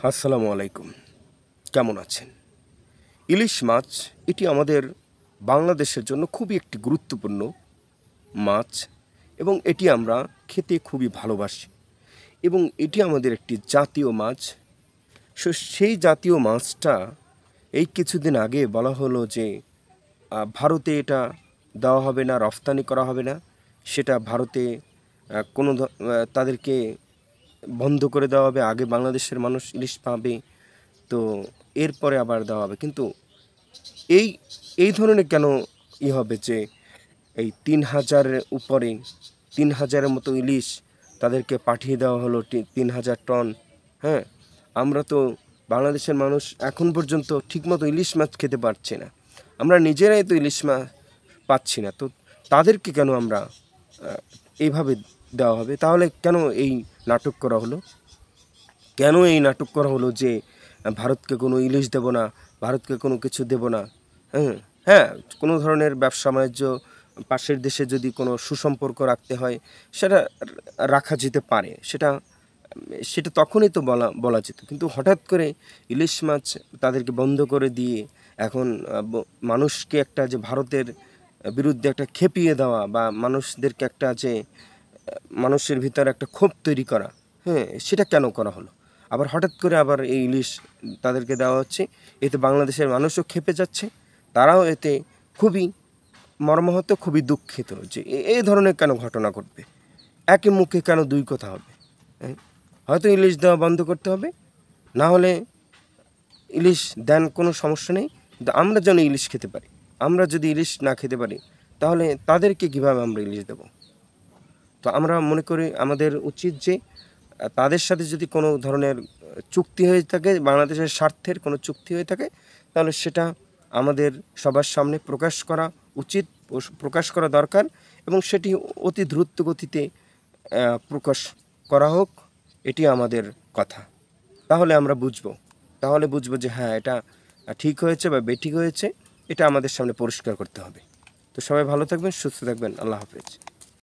আসসালামু আলাইকুম। কেমন আছেন? ইলিশ মাছ এটি আমাদের বাংলাদেশের জন্য খুবই একটি গুরুত্বপূর্ণ মাছ এবং এটি আমরা খেতে খুবই ভালোবাসি এবং এটি আমাদের একটি জাতীয় মাছ। সেই জাতীয় মাছটা এই কিছুদিন আগে বলা হলো যে ভারতে এটা দেওয়া হবে না, রফতানি করা হবে না। সেটা ভারতে তাদেরকে বন্ধ করে দেওয়া হবে। আগে বাংলাদেশের মানুষ ইলিশ পাবে, তো এরপরে আবার দেওয়া হবে। কিন্তু এই এই ধরনের কেন হবে যে এই ৩,০০০-এর উপরে ৩,০০০-এর মতো ইলিশ তাদেরকে পাঠিয়ে দেওয়া হলো, ৩,০০০ টন। হ্যাঁ, আমরা তো বাংলাদেশের মানুষ এখন পর্যন্ত ঠিকমতো ইলিশ মাছ খেতে পারছি না। আমরা নিজেরাই তো ইলিশ মাছ পাচ্ছি না, তো তাদেরকে কেন আমরা এইভাবে দেওয়া হবে? তাহলে কেন এই নাটক করা হলো? কেন এই নাটক করা হলো যে ভারতকে কোনো ইলিশ দেব না, ভারতকে কোনো কিছু দেব না? হ্যাঁ, হ্যাঁ, কোনো ধরনের ব্যবসা বাণিজ্য পাশের দেশে যদি কোনো সুসম্পর্ক রাখতে হয়, সেটা রাখা যেতে পারে। সেটা সেটা তখনই তো বলা যেত। কিন্তু হঠাৎ করে ইলিশ মাছ তাদেরকে বন্ধ করে দিয়ে এখন মানুষকে একটা যে ভারতের বিরুদ্ধে একটা খেপিয়ে দেওয়া বা মানুষদেরকে একটা যে মানুষের ভিতরে একটা ক্ষোভ তৈরি করা, হ্যাঁ, সেটা কেন করা হলো? আবার হঠাৎ করে আবার এই ইলিশ তাদেরকে দেওয়া হচ্ছে। এতে বাংলাদেশের মানুষও ক্ষেপে যাচ্ছে। তারাও এতে খুবই মর্মাহত, খুবই দুঃখিত যে এই ধরনের কেন ঘটনা ঘটবে? একই মুখে কেন দুই কথা হবে? হ্যাঁ, হয়তো ইলিশ দেওয়া বন্ধ করতে হবে, না হলে ইলিশ দেন, কোনো সমস্যা নেই, কিন্তু আমরা যেন ইলিশ খেতে পারি। আমরা যদি ইলিশ না খেতে পারি, তাহলে তাদেরকে কীভাবে আমরা ইলিশ দেবো? তো আমরা মনে করি আমাদের উচিত যে তাদের সাথে যদি কোনো ধরনের চুক্তি হয়ে থাকে, বাংলাদেশের স্বার্থের কোনো চুক্তি হয়ে থাকে, তাহলে সেটা আমাদের সবার সামনে প্রকাশ করা উচিত, প্রকাশ করা দরকার এবং সেটি অতি দ্রুত গতিতে প্রকাশ করা হোক। এটি আমাদের কথা। তাহলে আমরা বুঝবো যে হ্যাঁ, এটা ঠিক হয়েছে বা বেঠিক হয়েছে। এটা আমাদের সামনে পরিষ্কার করতে হবে। তো সবাই ভালো থাকবেন, সুস্থ থাকবেন। আল্লাহ হাফেজ।